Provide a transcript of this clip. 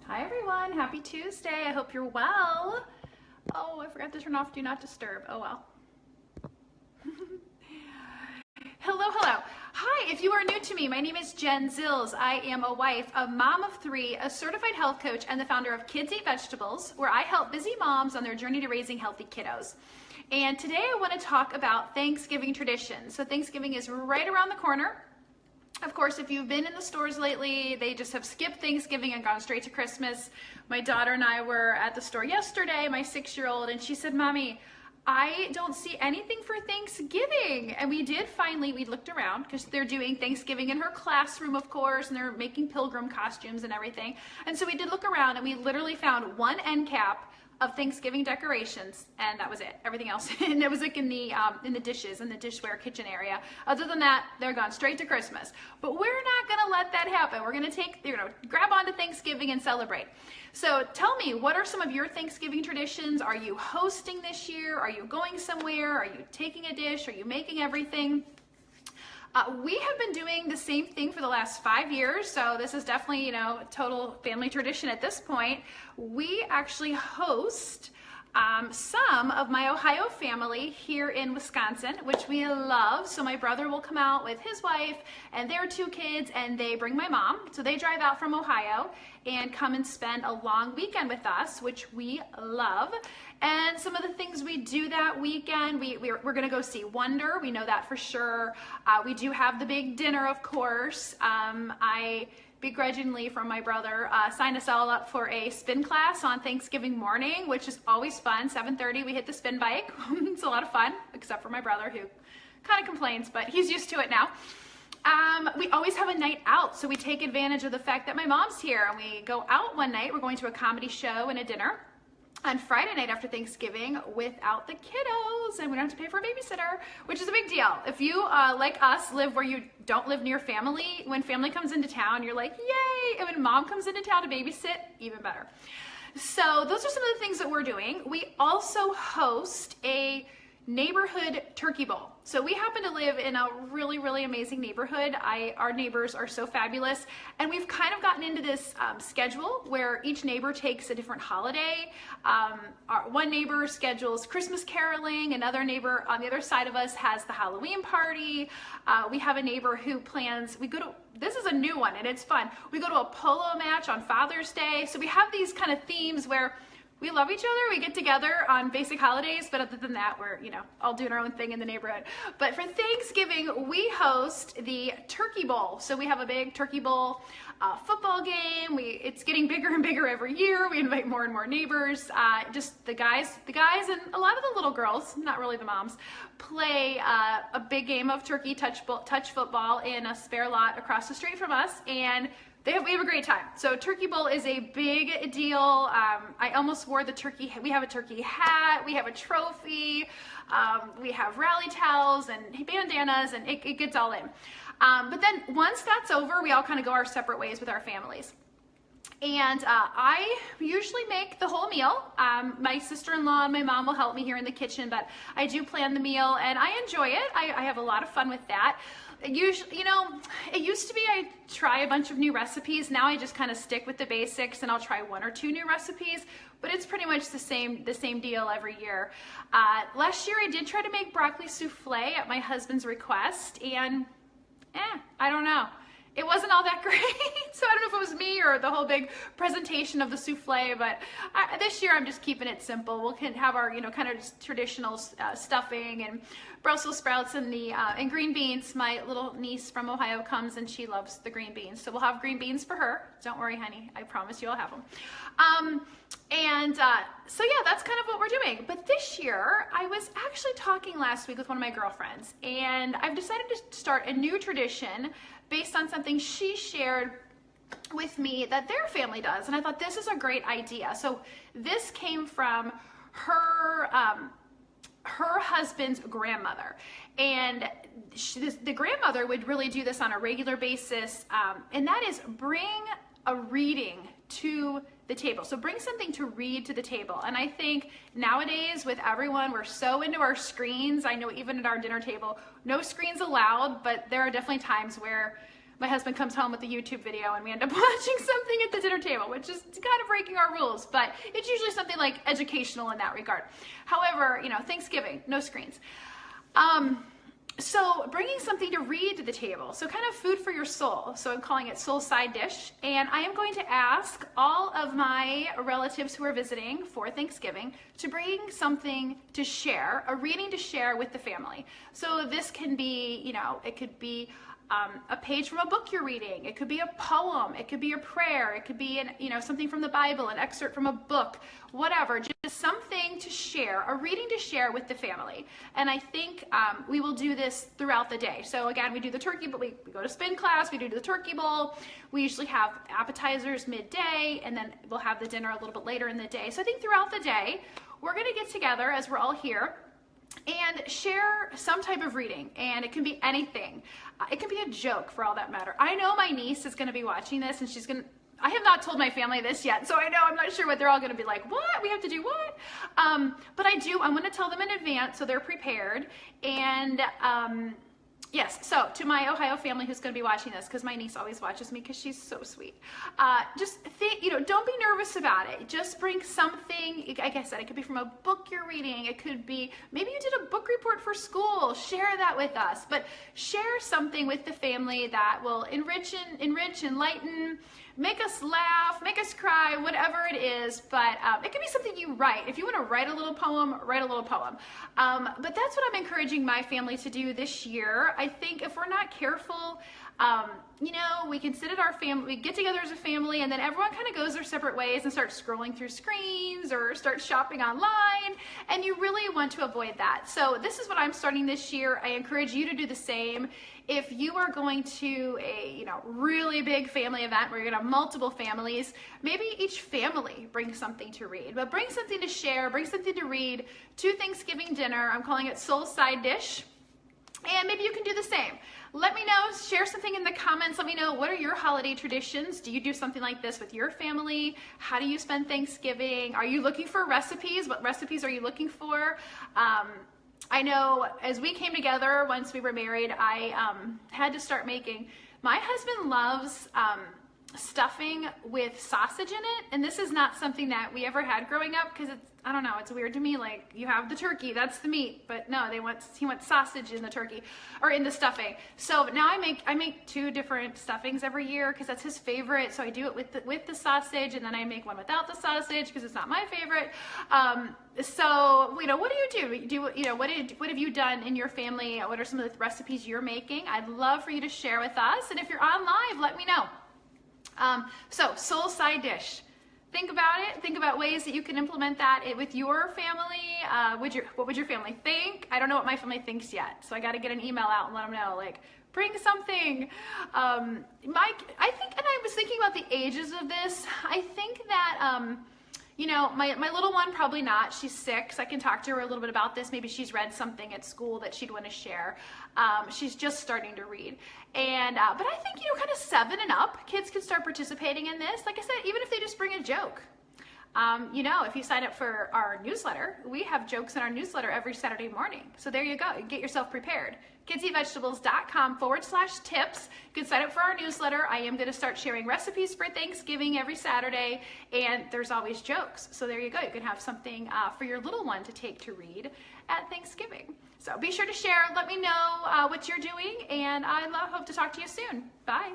Hi everyone, happy Tuesday. I hope you're well. Oh, I forgot to turn off Do Not Disturb. Oh well. Hello. Hi, if you are new to me, my name is Jen Zills. I am a wife, a mom of three, a certified health coach, and the founder of Kids Eat Vegetables, where I help busy moms on their journey to raising healthy kiddos. And today I want to talk about Thanksgiving traditions. So Thanksgiving is right around the corner. Of course, if you've been in the stores lately, they just have skipped Thanksgiving and gone straight to Christmas. My daughter and I were at the store yesterday, my 6-year-old, and she said, "Mommy, I don't see anything for Thanksgiving." And we looked around because they're doing Thanksgiving in her classroom, of course, and they're making pilgrim costumes and everything. And so we did look around and we literally found one end cap of Thanksgiving decorations, and that was it. Everything else, and it was like in the dishes, in the dishware kitchen area. Other than that, they're gone straight to Christmas. But we're not gonna let that happen. We're gonna grab onto Thanksgiving and celebrate. So tell me, what are some of your Thanksgiving traditions? Are you hosting this year? Are you going somewhere? Are you taking a dish? Are you making everything? We have been doing the same thing for the last 5 years, so this is definitely, total family tradition at this point. We actually host some of my Ohio family here in Wisconsin, which we love. So my brother will come out with his wife and their 2 kids, and they bring my mom. So they drive out from Ohio and come and spend a long weekend with us, which we love. And some of the things we do that weekend, we're going to go see Wonder. We know that for sure. We do have the big dinner, of course. I begrudgingly from my brother signed us all up for a spin class on Thanksgiving morning, which is always fun. 7:30 we hit the spin bike. It's a lot of fun, except for my brother who kind of complains, but he's used to it now. We always have a night out, so we take advantage of the fact that my mom's here, and we go out one night. We're going to a comedy show and a dinner on Friday night after Thanksgiving without the kiddos, and we don't have to pay for a babysitter, which is a big deal. If you, like us, live where you don't live near family, when family comes into town, you're like, yay! And when mom comes into town to babysit, even better. So those are some of the things that we're doing. We also host a neighborhood turkey bowl. So we happen to live in a really, really amazing neighborhood. Our neighbors are so fabulous, and we've kind of gotten into this schedule where each neighbor takes a different holiday. One neighbor schedules Christmas caroling, another neighbor on the other side of us has the Halloween party. We have a neighbor who plans, this is a new one and it's fun. We go to a polo match on Father's Day. So we have these kind of themes where we love each other, we get together on basic holidays, but other than that, we're, all doing our own thing in the neighborhood. But for Thanksgiving, we host the Turkey Bowl. So we have a big Turkey Bowl football game. It's getting bigger and bigger every year. We invite more and more neighbors. Just the guys and a lot of the little girls, not really the moms, play a big game of turkey touch football in a spare lot across the street from us, and we have a great time. So Turkey Bowl is a big deal. I almost wore the turkey. We have a turkey hat. We have a trophy. We have rally towels and bandanas, and it gets all in. But then once that's over, we all kind of go our separate ways with our families. And I usually make the whole meal. My sister-in-law and my mom will help me here in the kitchen, but I do plan the meal, and I enjoy it. I have a lot of fun with that. Usually, it used to be I try a bunch of new recipes. Now I just kind of stick with the basics, and I'll try 1 or 2 new recipes, but it's pretty much the same deal every year. Last year I did try to make broccoli souffle at my husband's request, and I don't know. It wasn't all that great, so I don't know if it was me or the whole big presentation of the souffle, but this year I'm just keeping it simple. We'll have our, kind of just traditional stuffing and Brussels sprouts and green beans. My little niece from Ohio comes and she loves the green beans, so we'll have green beans for her. Don't worry, honey, I promise you I'll have them. So yeah, that's kind of what we're doing. But this year, I was actually talking last week with one of my girlfriends, and I've decided to start a new tradition based on something she shared with me that their family does. And I thought this is a great idea. So this came from her husband's grandmother. And the grandmother would really do this on a regular basis. And that is bring a reading to the table. So bring something to read to the table. And I think nowadays with everyone, we're so into our screens. I know even at our dinner table, no screens allowed, but there are definitely times where my husband comes home with the YouTube video and we end up watching something at the dinner table, which is kind of breaking our rules, but it's usually something like educational in that regard. However, Thanksgiving, no screens. So bringing something to read to the table, so kind of food for your soul. So I'm calling it Soul Side Dish, and I am going to ask all of my relatives who are visiting for Thanksgiving to bring something to share, a reading to share with the family. So this can be, it could be a page from a book you're reading. It could be a poem. It could be a prayer. It could be something from the Bible, an excerpt from a book, whatever. Just something to share, a reading to share with the family. And I think we will do this throughout the day. So again, we do the turkey, but we go to spin class. We do the turkey bowl. We usually have appetizers midday, and then we'll have the dinner a little bit later in the day. So I think throughout the day, we're going to get together as we're all here and share some type of reading, and it can be anything. It can be a joke for all that matter. I know my niece is going to be watching this, and I have not told my family this yet, so I'm not sure what they're all going to be like. What? We have to do what? But I'm going to tell them in advance so they're prepared. And yes, so to my Ohio family who's going to be watching this, because my niece always watches me because she's so sweet. Just think, don't be nervous about it. Just bring something. Like I said, it could be from a book you're reading. It could be, maybe you did a book report for school. Share that with us. But share something with the family that will enrich, enlighten, make us laugh, make us cry, whatever it is. But it can be something you write. If you want to write a little poem, write a little poem. But that's what I'm encouraging my family to do this year. I think if we're not careful, we can sit at our family, we get together as a family, and then everyone kind of goes their separate ways and starts scrolling through screens or start shopping online, and you really want to avoid that. So this is what I'm starting this year. I encourage you to do the same. If you are going to a really big family event where you're going to have multiple families, maybe each family brings something to read, but bring something to share, bring something to read to Thanksgiving dinner. I'm calling it Soul Side Dish. And maybe you can do the same. Let me know, share something in the comments. Let me know, what are your holiday traditions? Do you do something like this with your family? How do you spend Thanksgiving? Are you looking for recipes? What recipes are you looking for? I know as we came together, once we were married, I had to start making, my husband loves stuffing with sausage in it, and this is not something that we ever had growing up because I don't know, it's weird to me. Like, you have the turkey, that's the meat, but no, he wants sausage in the turkey or in the stuffing. So now I make 2 different stuffings every year because that's his favorite. So I do it with the sausage, and then I make one without the sausage because it's not my favorite. So what do you do? What have you done in your family? What are some of the recipes you're making? I'd love for you to share with us, and if you're on live, let me know. So Soul Side Dish. Think about it. Think about ways that you can implement that with your family. What would your family think? I don't know what my family thinks yet, so I got to get an email out and let them know. Like, bring something. I think, and I was thinking about the ages of this. I think that my little one, probably not. She's 6. I can talk to her a little bit about this. Maybe she's read something at school that she'd want to share. She's just starting to read. And but I think, kind of 7 and up, kids can start participating in this. Like I said, even if they just bring a joke. If you sign up for our newsletter, we have jokes in our newsletter every Saturday morning. So there you go. You get yourself prepared. kidseatvegetables.com/tips. You can sign up for our newsletter. I am going to start sharing recipes for Thanksgiving every Saturday, and there's always jokes. So there you go. You can have something for your little one to take to read at Thanksgiving. So be sure to share. Let me know what you're doing, and I hope to talk to you soon. Bye.